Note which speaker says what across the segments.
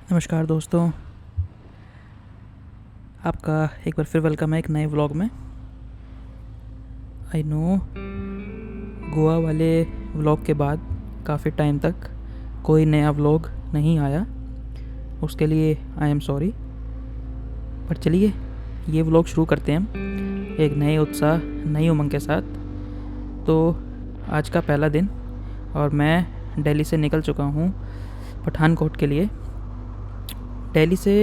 Speaker 1: नमस्कार दोस्तों, आपका एक बार फिर वेलकम है एक नए व्लॉग में। आई नो गोवा वाले व्लॉग के बाद काफ़ी टाइम तक कोई नया व्लॉग नहीं आया, उसके लिए आई एम सॉरी। पर चलिए ये व्लॉग शुरू करते हैं हम एक नए उत्साह नई उमंग के साथ। तो आज का पहला दिन और मैं दिल्ली से निकल चुका हूँ पठानकोट के लिए। दिल्ली से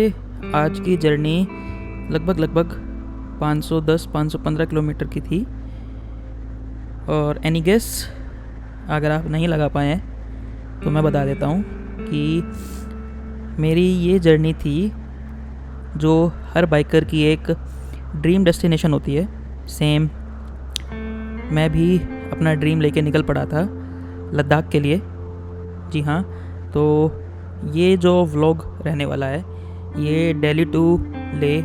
Speaker 1: आज की जर्नी लगभग 510-515 किलोमीटर की थी। और एनी गेस अगर आप नहीं लगा पाए हैं तो मैं बता देता हूँ कि मेरी ये जर्नी थी जो हर बाइकर की एक ड्रीम डेस्टिनेशन होती है। सेम मैं भी अपना ड्रीम लेके निकल पड़ा था लद्दाख के लिए। जी हाँ, तो ये जो व्लॉग रहने वाला है ये दिल्ली टू ले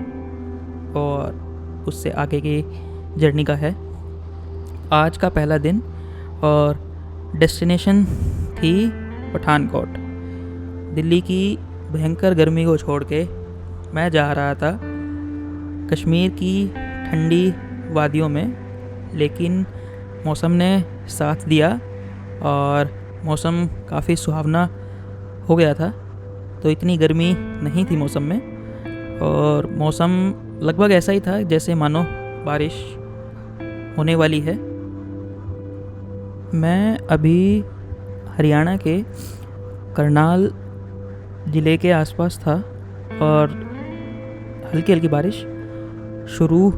Speaker 1: और उससे आगे की जर्नी का है। आज का पहला दिन और डेस्टिनेशन थी पठानकोट। दिल्ली की भयंकर गर्मी को छोड़ के मैं जा रहा था कश्मीर की ठंडी वादियों में, लेकिन मौसम ने साथ दिया और मौसम काफ़ी सुहावना हो गया था। तो इतनी गर्मी नहीं थी मौसम में और मौसम लगभग ऐसा ही था जैसे मानो बारिश होने वाली है। मैं अभी हरियाणा के करनाल ज़िले के आसपास था और हल्की हल्की बारिश शुरू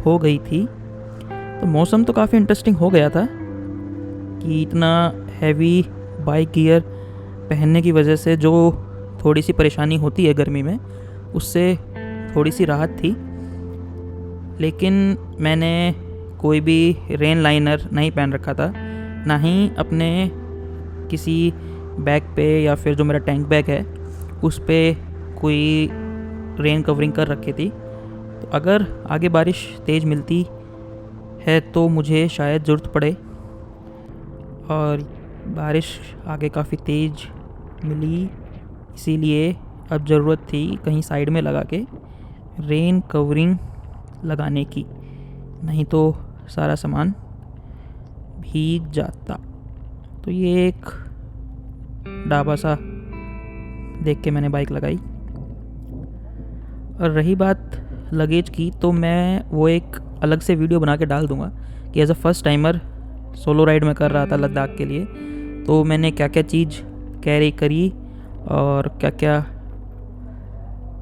Speaker 1: हो गई थी। तो मौसम तो काफ़ी इंटरेस्टिंग हो गया था कि इतना हैवी बाइक गियर पहनने की वजह से जो थोड़ी सी परेशानी होती है गर्मी में, उससे थोड़ी सी राहत थी। लेकिन मैंने कोई भी रेन लाइनर नहीं पहन रखा था, ना ही अपने किसी बैग पे या फिर जो मेरा टैंक बैग है उस पे कोई रेन कवरिंग कर रखी थी। तो अगर आगे बारिश तेज़ मिलती है तो मुझे शायद ज़रूरत पड़े। और बारिश आगे काफ़ी तेज़ मिली, इसीलिए अब ज़रूरत थी कहीं साइड में लगा के रेन कवरिंग लगाने की, नहीं तो सारा सामान भीग जाता। तो ये एक ढाबा सा देख के मैंने बाइक लगाई। और रही बात लगेज की, तो मैं वो एक अलग से वीडियो बना के डाल दूँगा कि as a first timer solo ride में कर रहा था लद्दाख के लिए, तो मैंने क्या क्या चीज़ कैरी करी और क्या क्या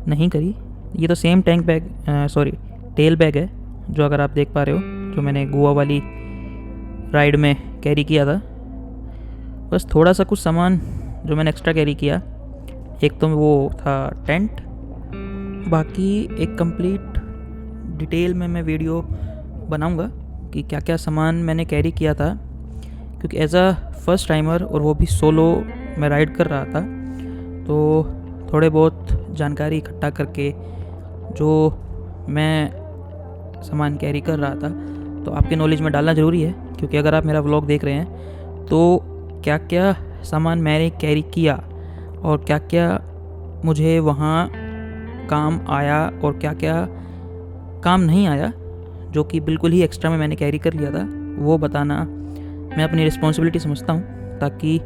Speaker 1: नहीं करी। ये तो same tank bag tell bag है जो अगर आप देख पा रहे हो, जो मैंने गोवा वाली राइड में कैरी किया था। बस थोड़ा सा कुछ सामान जो मैंने एक्स्ट्रा कैरी किया, एक तो वो था टेंट, बाकी एक कंप्लीट डिटेल में मैं वीडियो बनाऊंगा कि क्या क्या सामान मैंने कैरी किया था, क्योंकि एज अ फर्स्ट टाइमर और वो भी सोलो मैं राइड कर रहा था। तो थोड़े बहुत जानकारी इकट्ठा करके जो मैं सामान कैरी कर रहा था तो आपके नॉलेज में डालना ज़रूरी है, क्योंकि अगर आप मेरा व्लॉग देख रहे हैं तो क्या क्या सामान मैंने कैरी किया और क्या क्या मुझे वहाँ काम आया और क्या क्या काम नहीं आया, जो कि बिल्कुल ही एक्स्ट्रा में मैंने कैरी कर लिया था, वो बताना मैं अपनी रिस्पॉन्सिबिलिटी समझता हूँ, ताकि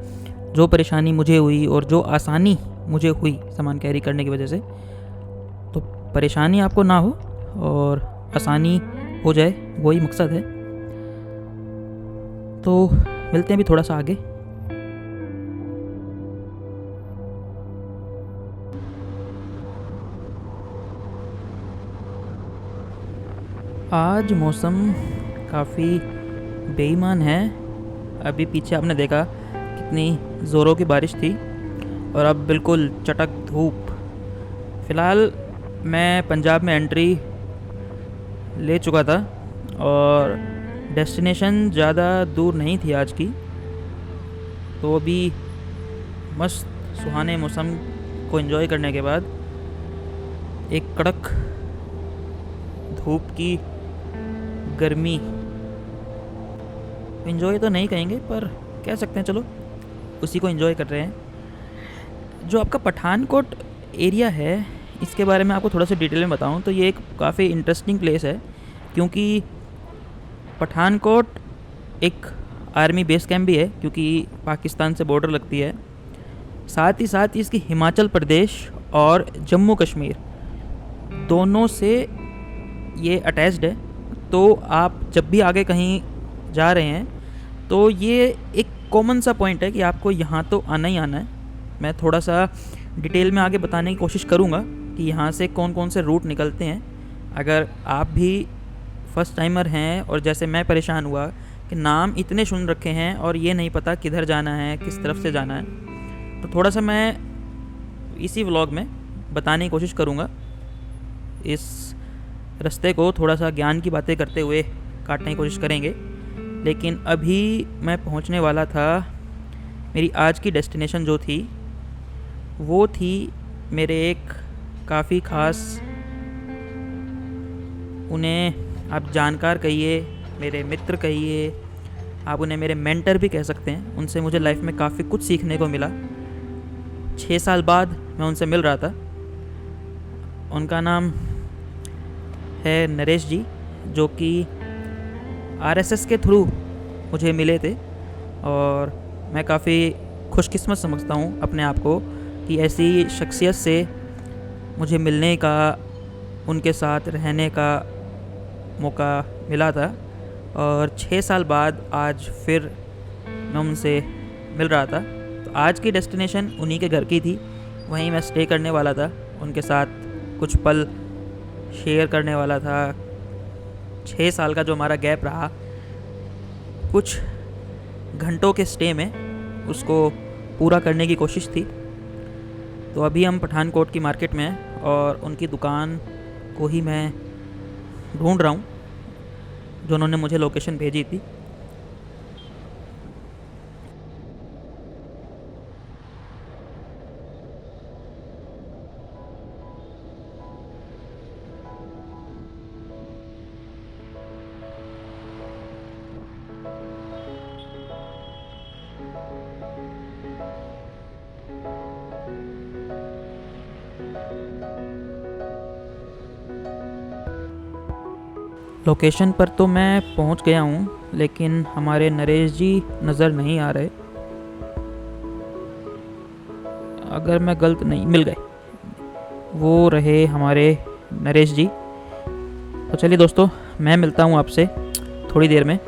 Speaker 1: जो परेशानी मुझे हुई और जो आसानी मुझे हुई सामान कैरी करने की वजह से, तो परेशानी आपको ना हो और आसानी हो जाए, वही मकसद है। तो मिलते हैं अभी थोड़ा सा आगे। आज मौसम काफ़ी बेईमान है। अभी पीछे आपने देखा कितनी ज़ोरों की बारिश थी और अब बिल्कुल चटक धूप। फ़िलहाल मैं पंजाब में एंट्री ले चुका था और डेस्टिनेशन ज़्यादा दूर नहीं थी आज की। तो अभी मस्त सुहाने मौसम को एंजॉय करने के बाद एक कड़क धूप की गर्मी, एंजॉय तो नहीं कहेंगे पर कह सकते हैं, चलो उसी को एंजॉय कर रहे हैं। जो आपका पठानकोट एरिया है इसके बारे में आपको थोड़ा सा डिटेल में बताऊं तो ये एक काफ़ी इंटरेस्टिंग प्लेस है, क्योंकि पठानकोट एक आर्मी बेस कैंप भी है, क्योंकि पाकिस्तान से बॉर्डर लगती है। साथ ही साथ इसकी हिमाचल प्रदेश और जम्मू कश्मीर दोनों से ये अटैच्ड है। तो आप जब भी आगे कहीं जा रहे हैं तो ये एक कॉमन सा पॉइंट है कि आपको यहाँ तो आना ही आना है। मैं थोड़ा सा डिटेल में आगे बताने की कोशिश करूँगा कि यहाँ से कौन कौन से रूट निकलते हैं। अगर आप भी फर्स्ट टाइमर हैं और जैसे मैं परेशान हुआ कि नाम इतने सुन रखे हैं और ये नहीं पता किधर जाना है, किस तरफ से जाना है, तो थोड़ा सा मैं इसी व्लॉग में बताने की कोशिश करूँगा। इस रास्ते को थोड़ा सा ज्ञान की बातें करते हुए काटने की कोशिश करेंगे। लेकिन अभी मैं पहुंचने वाला था, मेरी आज की डेस्टिनेशन जो थी वो थी मेरे एक काफ़ी ख़ास, उन्हें आप जानकार कहिए, मेरे मित्र कहिए, आप उन्हें मेरे मेंटर भी कह सकते हैं। उनसे मुझे लाइफ में काफ़ी कुछ सीखने को मिला। 6 साल बाद मैं उनसे मिल रहा था। उनका नाम है नरेश जी, जो कि आरएसएस के थ्रू मुझे मिले थे। और मैं काफ़ी खुशकिस्मत समझता हूँ अपने आप को कि ऐसी शख्सियत से मुझे मिलने का, उनके साथ रहने का मौका मिला था। और 6 साल बाद आज फिर मैं उनसे मिल रहा था। तो आज की डेस्टिनेशन उन्हीं के घर की थी, वहीं मैं स्टे करने वाला था, उनके साथ कुछ पल शेयर करने वाला था। 6 साल का जो हमारा गैप रहा, कुछ घंटों के स्टे में उसको पूरा करने की कोशिश थी। तो अभी हम पठानकोट की मार्केट में हैं और उनकी दुकान को ही मैं ढूंढ रहा हूँ, जो उन्होंने मुझे लोकेशन भेजी थी। लोकेशन पर तो मैं पहुंच गया हूं, लेकिन हमारे नरेश जी नज़र नहीं आ रहे। अगर मैं गलत नहीं, मिल गए, वो रहे हमारे नरेश जी। तो चलिए दोस्तों, मैं मिलता हूं आपसे थोड़ी देर में।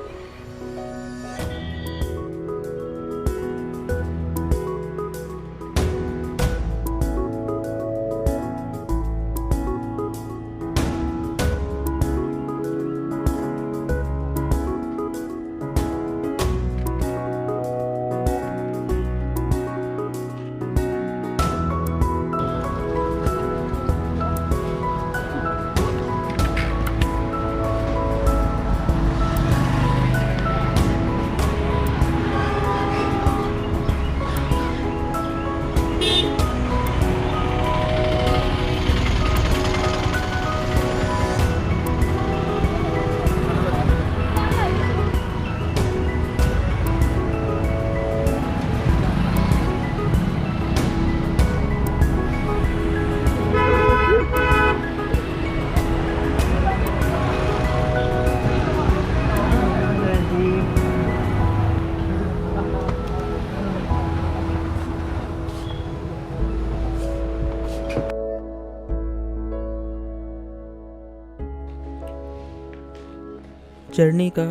Speaker 1: जर्नी का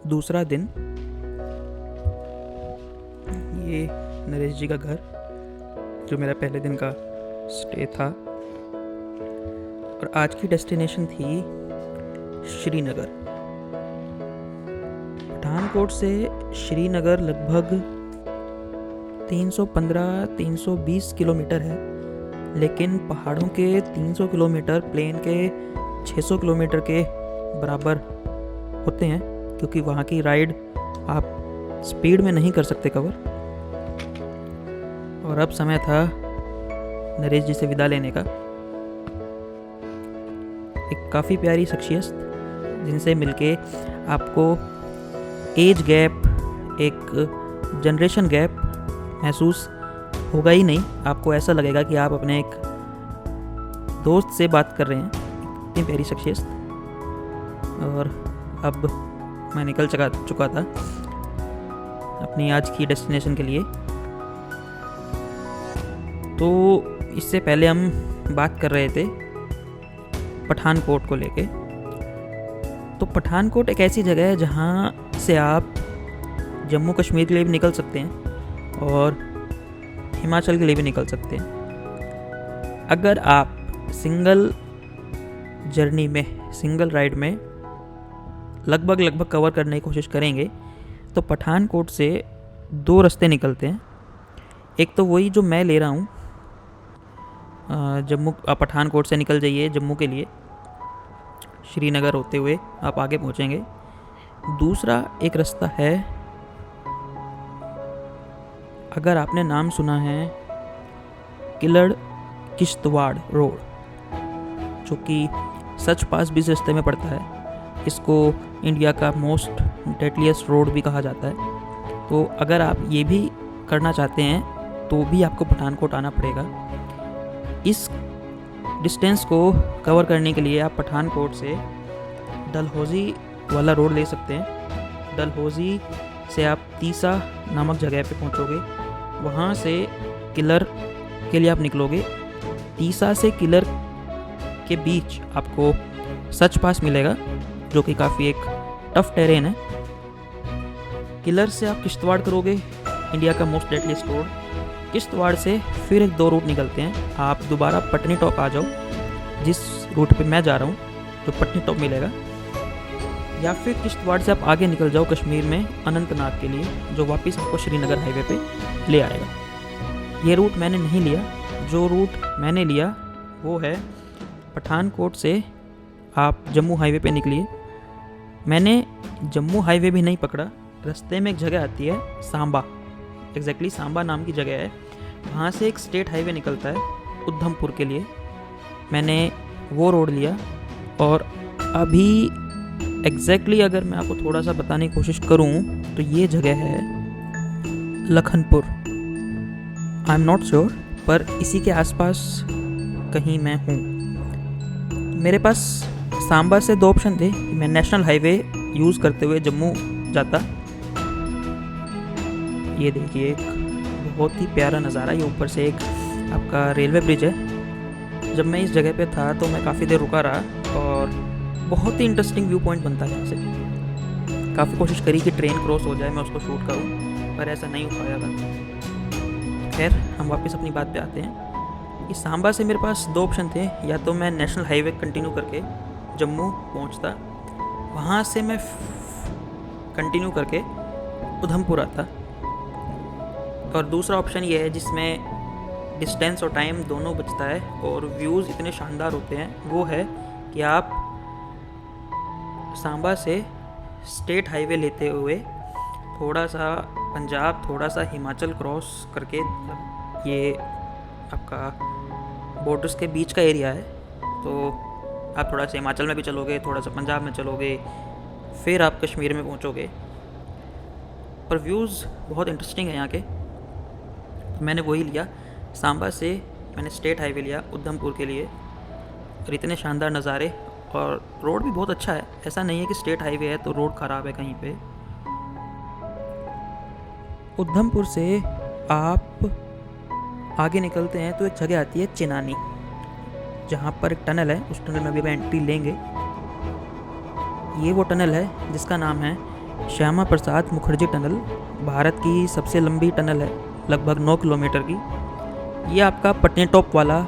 Speaker 1: दूसरा दिन, ये नरेश जी का घर, जो मेरा पहले दिन का स्टे था। और आज की डेस्टिनेशन थी श्रीनगर। पठानकोट से श्रीनगर लगभग 315-320 किलोमीटर है, लेकिन पहाड़ों के 300 किलोमीटर, प्लेन के 600 किलोमीटर के बराबर होते हैं, क्योंकि वहाँ की राइड आप स्पीड में नहीं कर सकते कवर। और अब समय था नरेश जी से विदा लेने का। एक काफ़ी प्यारी शख्सियत जिनसे मिलके आपको एज गैप, एक जनरेशन गैप महसूस होगा ही नहीं, आपको ऐसा लगेगा कि आप अपने एक दोस्त से बात कर रहे हैं, इतनी प्यारी शख्सियत। और अब मैं निकल चुका था अपनी आज की डेस्टिनेशन के लिए। तो इससे पहले हम बात कर रहे थे पठानकोट को लेके। तो पठानकोट एक ऐसी जगह है जहाँ से आप जम्मू कश्मीर के लिए भी निकल सकते हैं और हिमाचल के लिए भी निकल सकते हैं। अगर आप सिंगल जर्नी में, सिंगल राइड में लगभग कवर करने की कोशिश करेंगे तो पठानकोट से 2 रास्ते निकलते हैं। एक तो वही जो मैं ले रहा हूँ, जम्मू, आप पठानकोट से निकल जाइए जम्मू के लिए, श्रीनगर होते हुए आप आगे पहुँचेंगे। दूसरा एक रास्ता है, अगर आपने नाम सुना है किलड़ किश्तवाड़ रोड, जो कि सच पास भी इस रास्ते में पड़ता है। इसको इंडिया का मोस्ट डेडलीस्ट रोड भी कहा जाता है। तो अगर आप ये भी करना चाहते हैं तो भी आपको पठानकोट आना पड़ेगा। इस डिस्टेंस को कवर करने के लिए आप पठानकोट से डलहौजी वाला रोड ले सकते हैं। डलहौजी से आप तीसा नामक जगह पे पहुंचोगे, वहाँ से किलर के लिए आप निकलोगे। तीसा से किलर के बीच आपको सच पास मिलेगा, जो कि काफ़ी एक टफ टेरेन है। किलर से आप किश्तवाड़ करोगे, इंडिया का मोस्ट डेडलीस्ट रोड। किश्तवाड़ से फिर एक 2 रूट निकलते हैं। आप दोबारा पटनी टॉप आ जाओ, जिस रूट पे मैं जा रहा हूँ, तो पटनी टॉप मिलेगा। या फिर किश्तवाड़ से आप आगे निकल जाओ कश्मीर में अनंतनाग के लिए, जो वापस आपको श्रीनगर हाईवे पे ले आएगा। ये रूट मैंने नहीं लिया। जो रूट मैंने लिया वो है पठानकोट से आप जम्मू हाईवे पे निकलिए। मैंने जम्मू हाईवे भी नहीं पकड़ा, रास्ते में एक जगह आती है सांबा, एग्जैक्टली सांबा नाम की जगह है। वहाँ से एक स्टेट हाईवे निकलता है उधमपुर के लिए, मैंने वो रोड लिया। और अभी एग्जैक्टली अगर मैं आपको थोड़ा सा बताने की कोशिश करूँ तो ये जगह है Lakhanpur. I am not sure, पर इसी के आसपास कहीं मैं हूँ। मेरे पास सांबा से 2 ऑप्शन थे कि मैं नेशनल हाईवे यूज़ करते हुए जम्मू जाता। ये देखिए एक बहुत ही प्यारा नज़ारा, ये ऊपर से एक आपका रेलवे ब्रिज है। जब मैं इस जगह पे था तो मैं काफ़ी देर रुका रहा और बहुत ही इंटरेस्टिंग व्यू पॉइंट बनता है यहाँ से। काफ़ी कोशिश करी कि ट्रेन क्रॉस हो जाए, मैं उसको शूट करूँ, पर ऐसा नहीं हो पाया था। खैर, हम वापस अपनी बात पे आते हैं। इस सांबा से मेरे पास 2 ऑप्शन थे, या तो मैं नेशनल हाईवे कंटिन्यू करके जम्मू पहुंचता, वहाँ से मैं कंटिन्यू करके उधमपुर आता, और दूसरा ऑप्शन ये है जिसमें डिस्टेंस और टाइम दोनों बचता है और व्यूज़ इतने शानदार होते हैं, वो है कि आप सांबा से स्टेट हाईवे लेते हुए थोड़ा सा पंजाब, थोड़ा सा हिमाचल क्रॉस करके, ये आपका बॉर्डर्स के बीच का एरिया है, तो आप थोड़ा सा हिमाचल में भी चलोगे, थोड़ा सा पंजाब में चलोगे, फिर आप कश्मीर में पहुंचोगे। पर व्यूज़ बहुत इंटरेस्टिंग है यहाँ के। तो मैंने वही लिया, सांबा से मैंने स्टेट हाईवे लिया उधमपुर के लिए, और इतने शानदार नज़ारे, और रोड भी बहुत अच्छा है। ऐसा नहीं है कि स्टेट हाईवे है तो रोड ख़राब है कहीं पे। उधमपुर से आप आगे निकलते हैं तो एक जगह आती है चिनानी, जहाँ पर एक टनल है। उस टनल में अभी एंट्री लेंगे। ये वो टनल है जिसका नाम है श्यामा प्रसाद मुखर्जी टनल। भारत की सबसे लंबी टनल है, लगभग 9 किलोमीटर की। ये आपका पटनी टॉप वाला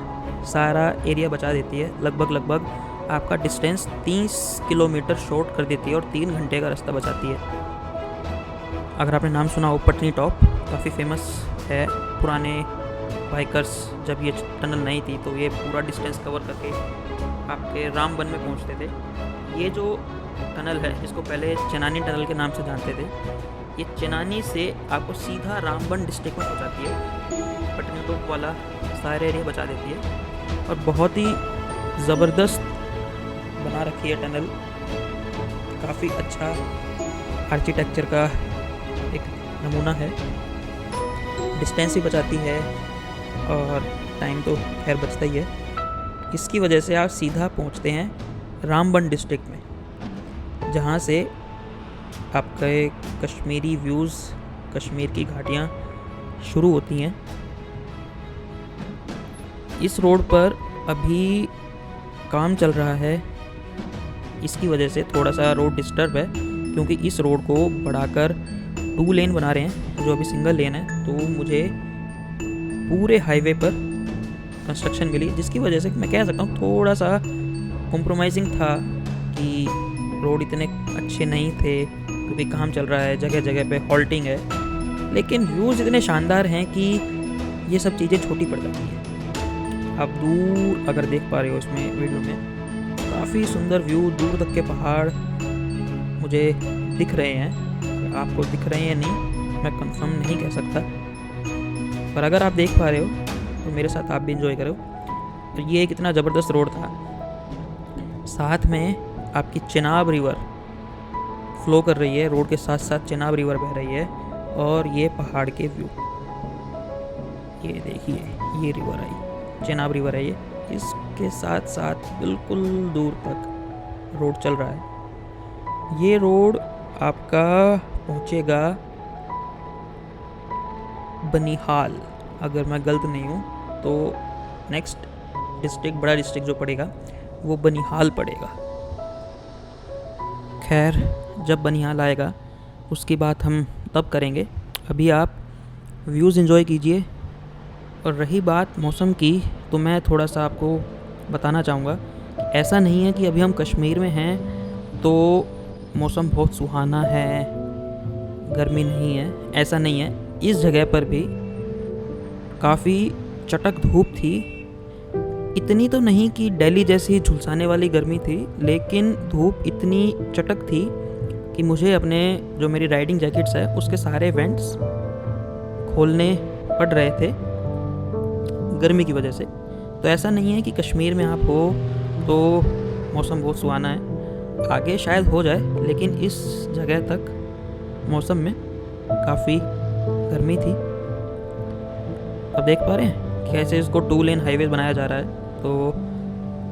Speaker 1: सारा एरिया बचा देती है। लगभग आपका डिस्टेंस 30 किलोमीटर शॉर्ट कर देती है और 3 घंटे का रास्ता बचाती है। अगर आपने नाम सुना हो पटनी टॉप, काफ़ी फेमस है। पुराने बाइकर्स जब ये टनल नहीं थी तो ये पूरा डिस्टेंस कवर करके आपके रामबन में पहुंचते थे। ये जो टनल है, जिसको पहले चिनानी टनल के नाम से जानते थे, ये चिनानी से आपको सीधा रामबन डिस्ट्रिक्ट में पहुंचाती है। पटनी टॉप वाला सारे एरिया बचा देती है और बहुत ही ज़बरदस्त बना रखी है टनल। काफ़ी अच्छा आर्किटेक्चर का एक नमूना है। डिस्टेंस भी बचाती है, और टाइम तो खैर बचता ही है। इसकी वजह से आप सीधा पहुंचते हैं रामबन डिस्ट्रिक्ट में, जहां से आपके कश्मीरी व्यूज़, कश्मीर की घाटियाँ शुरू होती हैं। इस रोड पर अभी काम चल रहा है, इसकी वजह से थोड़ा सा रोड डिस्टर्ब है, क्योंकि इस रोड को बढ़ाकर 2 लेन बना रहे हैं, जो अभी सिंगल लेन है। तो मुझे पूरे हाईवे पर कंस्ट्रक्शन मिली, जिसकी वजह से मैं कह सकता हूँ थोड़ा सा कॉम्प्रोमाइजिंग था कि रोड इतने अच्छे नहीं थे, क्योंकि काम चल रहा है, जगह जगह पे हॉल्टिंग है। लेकिन व्यूज़ इतने शानदार हैं कि ये सब चीज़ें छोटी पड़ जाती हैं। आप दूर अगर देख पा रहे हो इसमें वीडियो में, काफ़ी सुंदर व्यू, दूर तक के पहाड़ मुझे दिख रहे हैं। आपको दिख रहे हैं या नहीं मैं कंफर्म नहीं कह सकता, पर अगर आप देख पा रहे हो तो मेरे साथ आप भी इंजॉय करो। तो ये एक इतना ज़बरदस्त रोड था। साथ में आपकी चिनाब रिवर फ्लो कर रही है, रोड के साथ साथ चिनाब रिवर बह रही है, और ये पहाड़ के व्यू, ये देखिए, ये रिवर आई, चिनाब रिवर है ये। इसके साथ साथ बिल्कुल दूर तक रोड चल रहा है। ये रोड आपका पहुंचेगा बनिहाल, अगर मैं गलत नहीं हूँ तो नेक्स्ट डिस्ट्रिक्ट, बड़ा डिस्ट्रिक्ट जो पड़ेगा वो बनिहाल पड़ेगा। खैर, जब बनिहाल आएगा उसकी बात हम तब करेंगे। अभी आप व्यूज़ एंजॉय कीजिए। और रही बात मौसम की, तो मैं थोड़ा सा आपको बताना चाहूँगा, ऐसा नहीं है कि अभी हम कश्मीर में हैं तो मौसम बहुत सुहाना है, गर्मी नहीं है, ऐसा नहीं है। इस जगह पर भी काफ़ी चटक धूप थी, इतनी तो नहीं कि दिल्ली जैसी झुलसाने वाली गर्मी थी, लेकिन धूप इतनी चटक थी कि मुझे अपने जो मेरी राइडिंग जैकेट्स है उसके सारे वेंट्स खोलने पड़ रहे थे गर्मी की वजह से। तो ऐसा नहीं है कि कश्मीर में आप हो तो मौसम बहुत सुहाना है, आगे शायद हो जाए, लेकिन इस जगह तक मौसम में काफ़ी गर्मी थी। अब देख पा रहे हैं कैसे इसको 2 लेन हाईवे बनाया जा रहा है। तो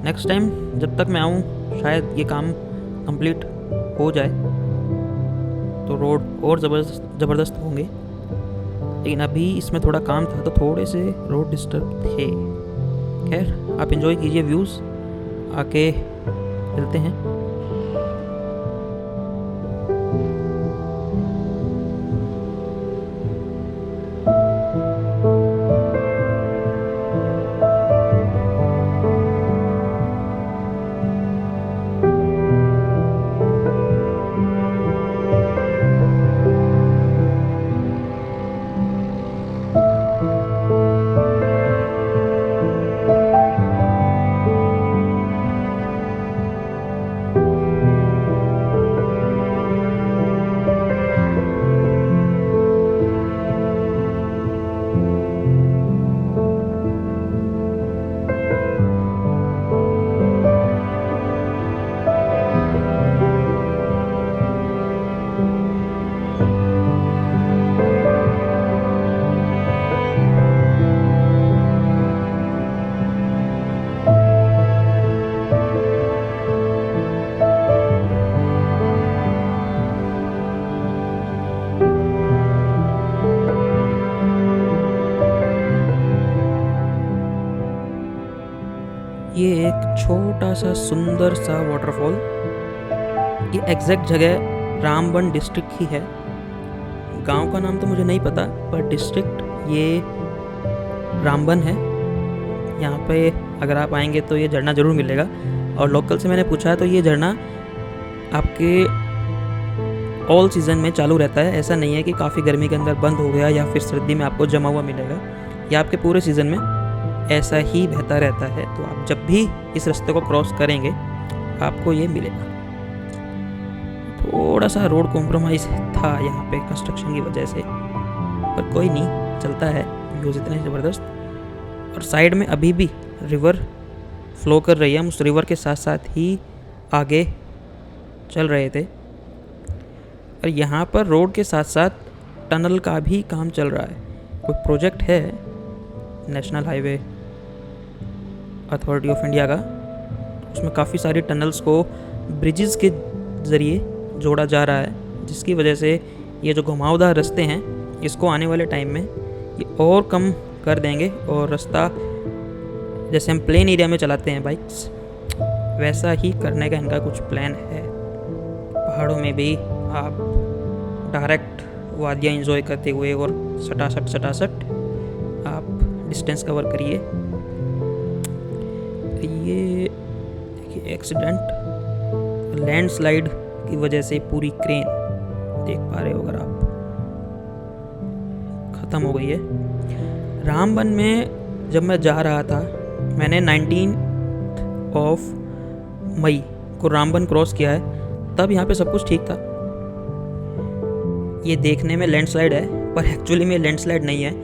Speaker 1: नेक्स्ट टाइम जब तक मैं आऊँ शायद ये काम कंप्लीट हो जाए, तो रोड और ज़बरदस्त होंगे। लेकिन अभी इसमें थोड़ा काम था तो थोड़े से रोड डिस्टर्ब थे। खैर, आप एंजॉय कीजिए व्यूज़, आके मिलते हैं। ये एक छोटा सा सुंदर सा वाटरफॉल, ये एग्जैक्ट जगह रामबन डिस्ट्रिक्ट ही है। गांव का नाम तो मुझे नहीं पता, पर डिस्ट्रिक्ट ये रामबन है। यहाँ पे अगर आप आएंगे तो ये झरना ज़रूर मिलेगा। और लोकल से मैंने पूछा है तो ये झरना आपके ऑल सीज़न में चालू रहता है। ऐसा नहीं है कि काफ़ी गर्मी के अंदर बंद हो गया या फिर सर्दी में आपको जमा हुआ मिलेगा। ये आपके पूरे सीज़न में ऐसा ही बहता रहता है। तो आप जब भी इस रास्ते को क्रॉस करेंगे आपको ये मिलेगा। थोड़ा सा रोड कॉम्प्रोमाइज़ था यहाँ पे कंस्ट्रक्शन की वजह से, पर कोई नहीं, चलता है। व्यूज़ इतने ज़बरदस्त, और साइड में अभी भी रिवर फ्लो कर रही है। हम उस रिवर के साथ साथ ही आगे चल रहे थे। और यहाँ पर रोड के साथ साथ टनल का भी काम चल रहा है। कोई प्रोजेक्ट है national highway authority of India का। उसमें काफ़ी सारी टनल्स को ब्रिजेस के ज़रिए जोड़ा जा रहा है, जिसकी वजह से ये जो घुमावदार रास्ते हैं इसको आने वाले टाइम में ये और कम कर देंगे, और रास्ता जैसे हम प्लेन एरिया में चलाते हैं बाइक्स, वैसा ही करने का इनका कुछ प्लान है। पहाड़ों में भी आप डायरेक्ट वादियाँ एंजॉय करते हुए और सटासट आप डिस्टेंस कवर करिए। ये देखिए एक्सीडेंट लैंडस्लाइड की वजह से पूरी क्रेन देख पा रहे हो अगर आप, ख़त्म हो गई है। रामबन में जब मैं जा रहा था, मैंने 19 मई को रामबन क्रॉस किया है, तब यहाँ पे सब कुछ ठीक था। ये देखने में लैंडस्लाइड है पर एक्चुअली में लैंडस्लाइड नहीं है,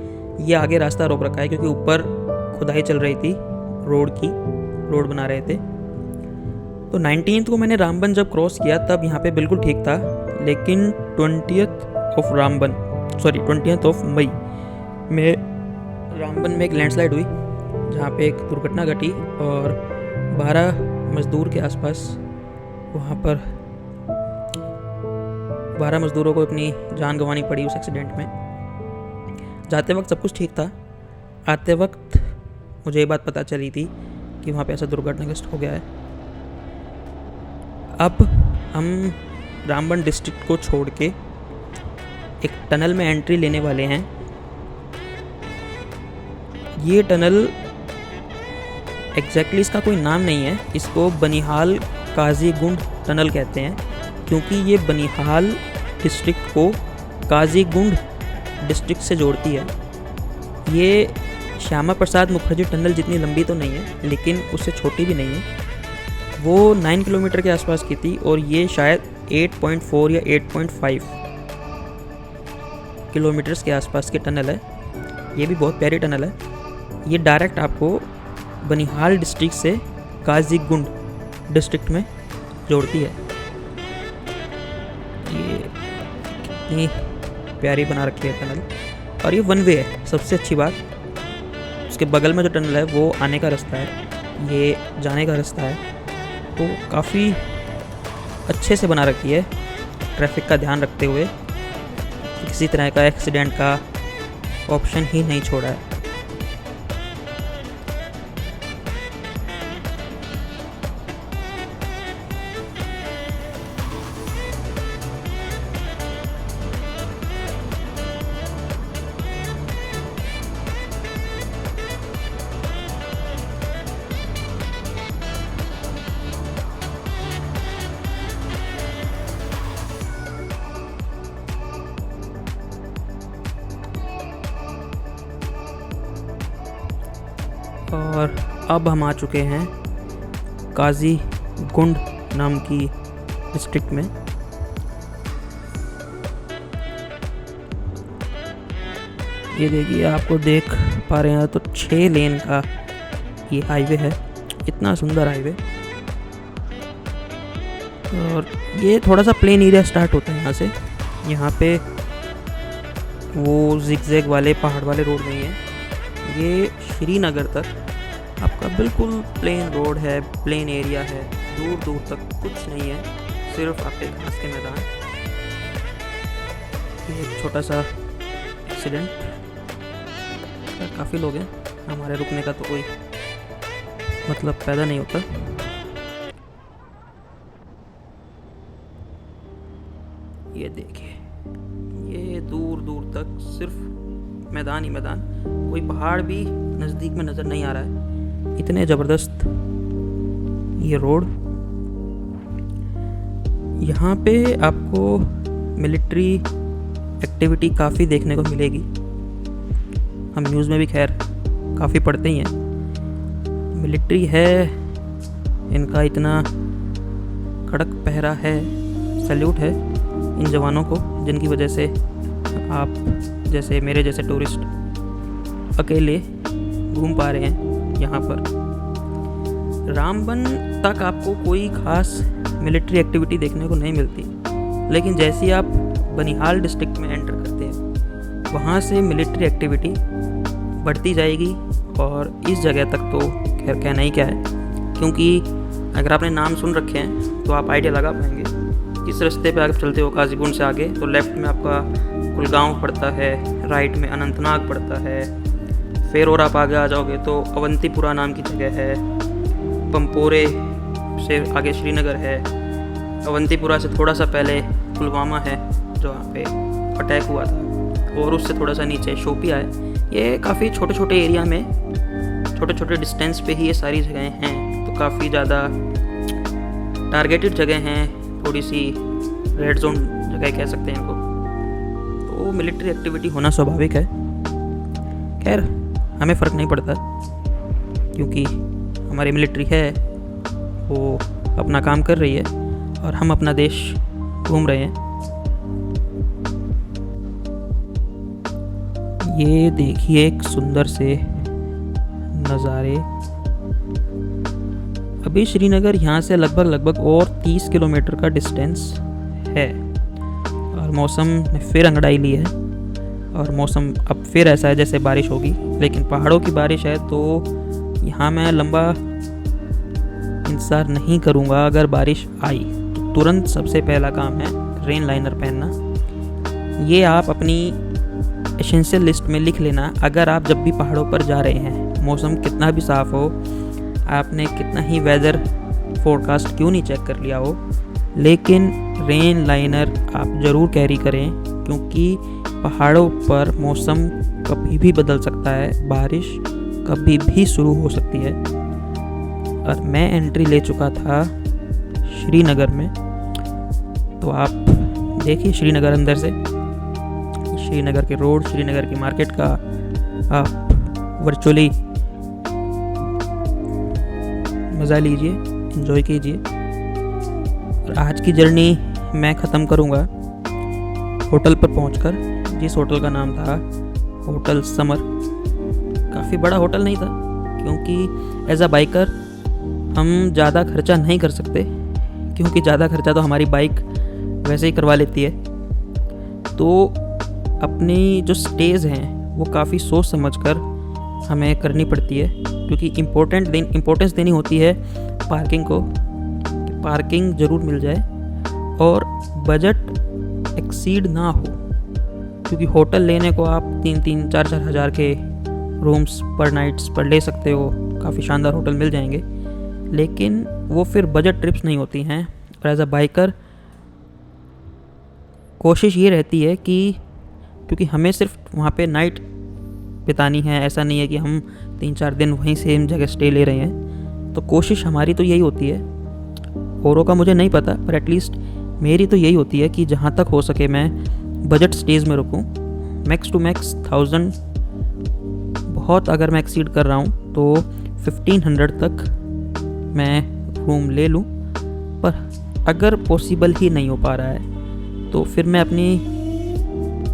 Speaker 1: ये आगे रास्ता रोक रखा है क्योंकि ऊपर खुदाई चल रही थी, रोड बना रहे थे। तो 19 को मैंने रामबन जब क्रॉस किया तब यहाँ पे बिल्कुल ठीक था, लेकिन 20 मई में रामबन में एक लैंडस्लाइड हुई जहाँ पे एक दुर्घटना घटी और 12 मज़दूर के आसपास वहाँ पर 12 मज़दूरों को अपनी जान गंवानी पड़ी उस एक्सीडेंट में। जाते वक्त सब कुछ ठीक था, आते वक्त मुझे ये बात पता चली थी कि वहाँ पे ऐसा दुर्घटनाग्रस्त हो गया है। अब हम रामबन डिस्ट्रिक्ट को छोड़ के एक टनल में एंट्री लेने वाले हैं। ये टनल एग्जैक्टली इसका कोई नाम नहीं है, इसको बनिहाल काजीगुंड टनल कहते हैं, क्योंकि ये बनिहाल डिस्ट्रिक्ट को काजीगुंड डिस्ट्रिक्ट से जोड़ती है। ये श्यामा प्रसाद मुखर्जी टनल जितनी लंबी तो नहीं है, लेकिन उससे छोटी भी नहीं है। वो 9 किलोमीटर के आसपास की थी और ये शायद 8.4 या 8.5 किलोमीटर्स के आसपास की टनल है। ये भी बहुत प्यारी टनल है। ये डायरेक्ट आपको बनिहाल डिस्ट्रिक्ट से काजीगुंड डिस्ट्रिक्ट में जोड़ती है। ये कितनी प्यारी बना रखी है टनल, और ये वन वे है। सबसे अच्छी बात, उसके बगल में जो टनल है वो आने का रास्ता है, ये जाने का रास्ता है। तो काफ़ी अच्छे से बना रखी है, ट्रैफिक का ध्यान रखते हुए। किसी तरह का एक्सीडेंट का ऑप्शन ही नहीं छोड़ा है। और अब हम आ चुके हैं काजीगुंड नाम की डिस्ट्रिक्ट में। ये देखिए, आपको देख पा रहे हैं तो 6 लेन का ये हाईवे है, इतना सुंदर हाईवे। और ये थोड़ा सा प्लेन एरिया स्टार्ट होता है यहाँ से। यहाँ पे वो जिगजैग वाले पहाड़ वाले रोड नहीं है, ये श्रीनगर तक आपका बिल्कुल प्लेन रोड है, प्लेन एरिया है, दूर दूर तक कुछ नहीं है, सिर्फ आपके घास के मैदान। ये एक छोटा सा एक्सीडेंट, काफ़ी लोग हैं, हमारे रुकने का तो कोई मतलब पैदा नहीं होता। ये देखिए, ये दूर दूर तक सिर्फ मैदान ही मैदान, कोई पहाड़ भी नज़दीक में नज़र नहीं आ रहा है। इतने ज़बरदस्त ये रोड। यहाँ पे आपको मिलिट्री एक्टिविटी काफ़ी देखने को मिलेगी। हम न्यूज़ में भी खैर काफ़ी पढ़ते ही हैं। मिलिट्री है, इनका इतना कड़क पहरा है, सैल्यूट है इन जवानों को, जिनकी वजह से आप जैसे मेरे जैसे टूरिस्ट अकेले घूम पा रहे हैं यहाँ पर। रामबन तक आपको कोई खास मिलिट्री एक्टिविटी देखने को नहीं मिलती, लेकिन जैसे ही आप बनिहाल डिस्ट्रिक्ट में एंटर करते हैं, वहाँ से मिलिट्री एक्टिविटी बढ़ती जाएगी और इस जगह तक तो खैर कहना ही क्या है, क्योंकि अगर आपने नाम सुन रखे हैं तो आप आइडिया लगा पाएंगे। इस रास्ते पे अगर चलते हो काजीगुंड से आगे तो लेफ़्ट में आपका कुलगांव पड़ता है, राइट में अनंतनाग पड़ता है। फिर और आप आगे आ जाओगे तो अवंतीपुरा नाम की जगह है, पंपोरे से आगे श्रीनगर है, अवंतीपुरा से थोड़ा सा पहले पुलवामा है जो वहाँ पे अटैक हुआ था, और उससे थोड़ा सा नीचे शोपिया है। ये काफ़ी छोटे छोटे एरिया में, छोटे छोटे डिस्टेंस पे ही ये सारी जगहें हैं, तो काफ़ी ज़्यादा टारगेटेड जगह हैं, थोड़ी सी रेड जोन जगह कह सकते हैं इनको। तो मिलिट्री एक्टिविटी होना स्वाभाविक है। खैर हमें फ़र्क नहीं पड़ता, क्योंकि हमारी मिलिट्री है वो अपना काम कर रही है और हम अपना देश घूम रहे हैं। ये देखिए एक सुंदर से नज़ारे। अभी श्रीनगर यहाँ से लगभग और 30 किलोमीटर का डिस्टेंस है, और मौसम ने फिर अंगड़ाई ली है, और मौसम अब फिर ऐसा है जैसे बारिश होगी, लेकिन पहाड़ों की बारिश है तो यहाँ मैं लंबा इंतज़ार नहीं करूँगा। अगर बारिश आई तो तुरंत सबसे पहला काम है रेन लाइनर पहनना। ये आप अपनी एसेंशियल लिस्ट में लिख लेना। अगर आप जब भी पहाड़ों पर जा रहे हैं, मौसम कितना भी साफ़ हो, आपने कितना ही वेदर फोरकास्ट क्यों नहीं चेक कर लिया हो, लेकिन रेन लाइनर आप ज़रूर कैरी करें, क्योंकि पहाड़ों पर मौसम कभी भी बदल सकता है, बारिश कभी भी शुरू हो सकती है। और मैं एंट्री ले चुका था श्रीनगर में, तो आप देखिए श्रीनगर अंदर से, श्रीनगर के रोड, श्रीनगर की मार्केट का आप वर्चुअली मज़ा लीजिए, एंजॉय कीजिए। और आज की जर्नी मैं ख़त्म करूँगा होटल पर पहुँचकर, जिस होटल का नाम था होटल समर। काफ़ी बड़ा होटल नहीं था, क्योंकि एज अ बाइकर हम ज़्यादा खर्चा नहीं कर सकते, क्योंकि ज़्यादा खर्चा तो हमारी बाइक वैसे ही करवा लेती है। तो अपनी जो स्टेज हैं वो काफ़ी सोच समझकर हमें करनी पड़ती है, क्योंकि इम्पोर्टेंस देनी होती है पार्किंग को, कि पार्किंग ज़रूर मिल जाए और बजट एक्सीड ना हो, क्योंकि होटल लेने को आप 3-3, 4-4 हज़ार के रूम्स पर नाइट्स पर ले सकते हो, काफ़ी शानदार होटल मिल जाएंगे, लेकिन वो फिर बजट ट्रिप्स नहीं होती हैं। और एज अ बाइकर कोशिश ये रहती है कि, क्योंकि हमें सिर्फ वहाँ पे नाइट बितानी है, ऐसा नहीं है कि हम 3-4 दिन वहीं सेम जगह स्टे ले रहे हैं, तो कोशिश हमारी तो यही होती है, औरों का मुझे नहीं पता, पर एटलीस्ट मेरी तो यही होती है कि जहाँ तक हो सके मैं बजट स्टेज में रुकूँ। मैक्स टू मैक्स 1000, बहुत अगर मैं एक्सीड कर रहा हूँ तो 1500 तक मैं रूम ले लूँ, पर अगर पॉसिबल ही नहीं हो पा रहा है तो फिर मैं अपनी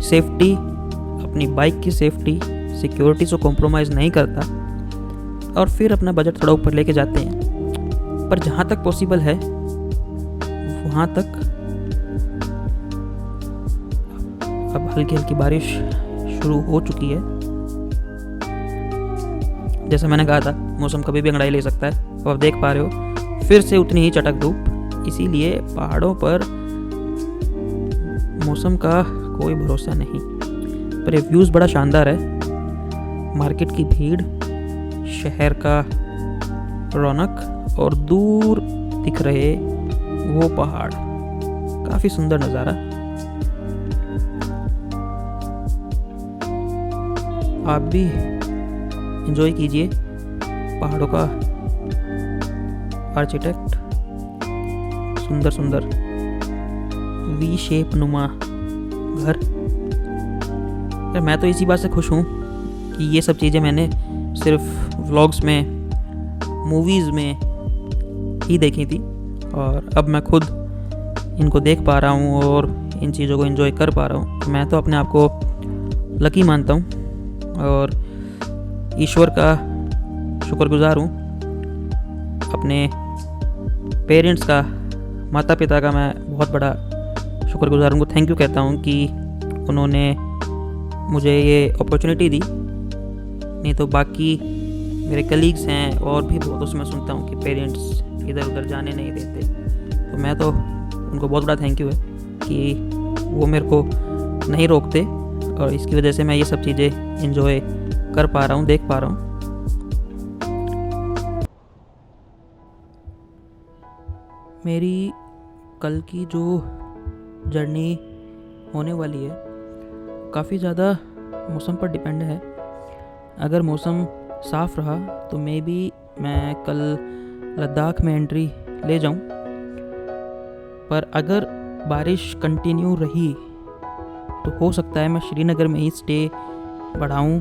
Speaker 1: सेफ्टी, अपनी बाइक की सेफ्टी, सिक्योरिटी से कॉम्प्रोमाइज़ नहीं करता, और फिर अपना बजट थोड़ा ऊपर लेके जाते हैं। पर जहाँ तक पॉसिबल है वहाँ तक। अब हल्की हल्की बारिश शुरू हो चुकी है, जैसा मैंने कहा था मौसम कभी भी अंगड़ाई ले सकता है। अब आप देख पा रहे हो फिर से उतनी ही चटक धूप, इसीलिए पहाड़ों पर मौसम का कोई भरोसा नहीं। पर ये व्यूज़ बड़ा शानदार है, मार्केट की भीड़, शहर का रौनक और दूर दिख रहे वो पहाड़, काफ़ी सुंदर नज़ारा। आप भी एंजॉय कीजिए पहाड़ों का आर्किटेक्ट, सुंदर सुंदर वी शेप नुमा घर। मैं तो इसी बात से खुश हूँ कि ये सब चीज़ें मैंने सिर्फ व्लॉग्स में, मूवीज़ में ही देखी थी, और अब मैं खुद इनको देख पा रहा हूँ और इन चीज़ों को एंजॉय कर पा रहा हूँ। मैं तो अपने आप को लकी मानता हूँ और ईश्वर का शुक्रगुजार हूँ। अपने पेरेंट्स का, माता पिता का मैं बहुत बड़ा शुक्रगुजार हूँ, थैंक यू कहता हूँ कि उन्होंने मुझे ये अपॉर्चुनिटी दी, नहीं तो बाकी मेरे कलीग्स हैं और भी बहुत, उसमें सुनता हूँ कि पेरेंट्स इधर उधर जाने नहीं देते। तो मैं तो उनको बहुत बड़ा थैंक यू है कि वो मेरे को नहीं रोकते, और इसकी वजह से मैं ये सब चीज़ें एंजॉय कर पा रहा हूँ, देख पा रहा हूँ। मेरी कल की जो जर्नी होने वाली है काफ़ी ज़्यादा मौसम पर डिपेंड है। अगर मौसम साफ़ रहा तो मे बी मैं कल लद्दाख में एंट्री ले जाऊं, पर अगर बारिश कंटिन्यू रही तो हो सकता है मैं श्रीनगर में ही स्टे बढ़ाऊं,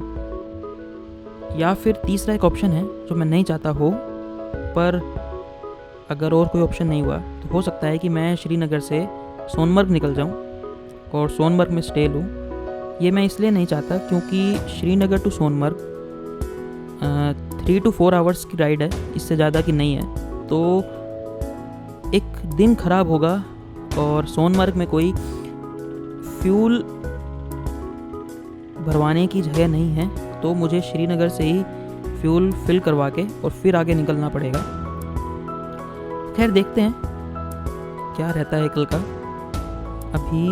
Speaker 1: या फिर तीसरा एक ऑप्शन है जो मैं नहीं चाहता हो, पर अगर और कोई ऑप्शन नहीं हुआ तो हो सकता है कि मैं श्रीनगर से सोनमर्ग निकल जाऊं और सोनमर्ग में स्टे लूं। ये मैं इसलिए नहीं चाहता क्योंकि Srinagar to Sonamarg 3 to 4 hours की राइड है, इससे ज़्यादा की नहीं है। तो एक दिन ख़राब होगा और सोनमर्ग में कोई फ्यूल भरवाने की जगह नहीं है, तो मुझे श्रीनगर से ही फ्यूल फिल करवा के और फिर आगे निकलना पड़ेगा। खैर देखते हैं क्या रहता है कल का। अभी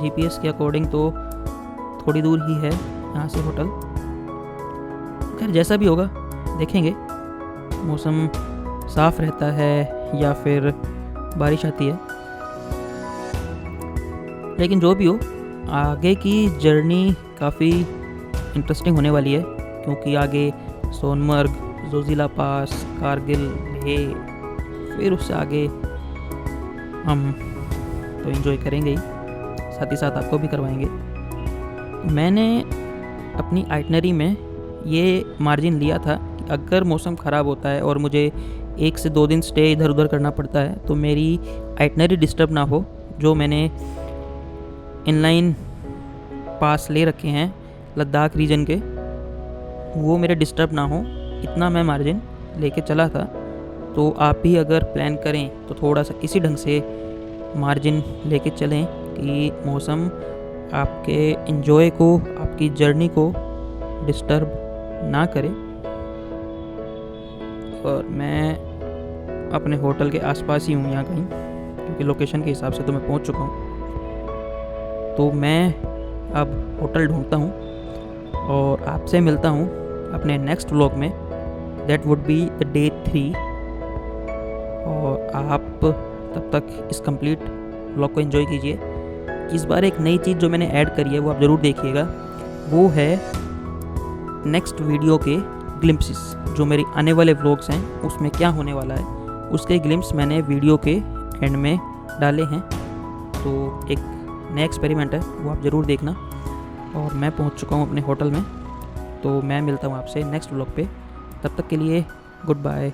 Speaker 1: जीपीएस के अकॉर्डिंग तो थोड़ी दूर ही है यहाँ से होटल। खैर जैसा भी होगा देखेंगे, मौसम साफ़ रहता है या फिर बारिश आती है। लेकिन जो भी हो, आगे की जर्नी काफ़ी इंटरेस्टिंग होने वाली है, क्योंकि आगे सोनमर्ग, जोजिला पास, कारगिल, लेह, फिर उससे आगे हम तो एंजॉय करेंगे ही, साथ ही साथ आपको भी करवाएंगे। मैंने अपनी आइटनरी में ये मार्जिन लिया था कि अगर मौसम ख़राब होता है और मुझे 1 से 2 दिन स्टे इधर उधर करना पड़ता है तो मेरी आइटनरी डिस्टर्ब ना हो। जो मैंने इनलाइन पास ले रखे हैं लद्दाख रीजन के, वो मेरे डिस्टर्ब ना हो, इतना मैं मार्जिन लेके चला था। तो आप भी अगर प्लान करें तो थोड़ा सा इसी ढंग से मार्जिन लेके चलें कि मौसम आपके एंजॉय को, आपकी जर्नी को डिस्टर्ब ना करे। और मैं अपने होटल के आसपास ही हूँ यहाँ कहीं, क्योंकि लोकेशन के हिसाब से तो मैं पहुँच चुका हूँ। तो मैं अब होटल ढूंढता हूँ और आपसे मिलता हूँ अपने नेक्स्ट व्लॉग में। That would be the day 3। और आप तब तक इस कंप्लीट व्लॉग को एंजॉय कीजिए। इस बार एक नई चीज़ जो मैंने ऐड करी है वो आप ज़रूर देखिएगा, वो है नेक्स्ट वीडियो के ग्लिम्पसेस। जो मेरी आने वाले व्लॉग्स हैं उसमें क्या होने वाला है, उसके ग्लिम्प्स मैंने वीडियो के एंड में डाले हैं। तो एक नया एक्सपेरिमेंट है, वो आप ज़रूर देखना। और मैं पहुंच चुका हूं अपने होटल में, तो मैं मिलता हूं आपसे नेक्स्ट व्लॉग पे। तब तक के लिए गुड बाय।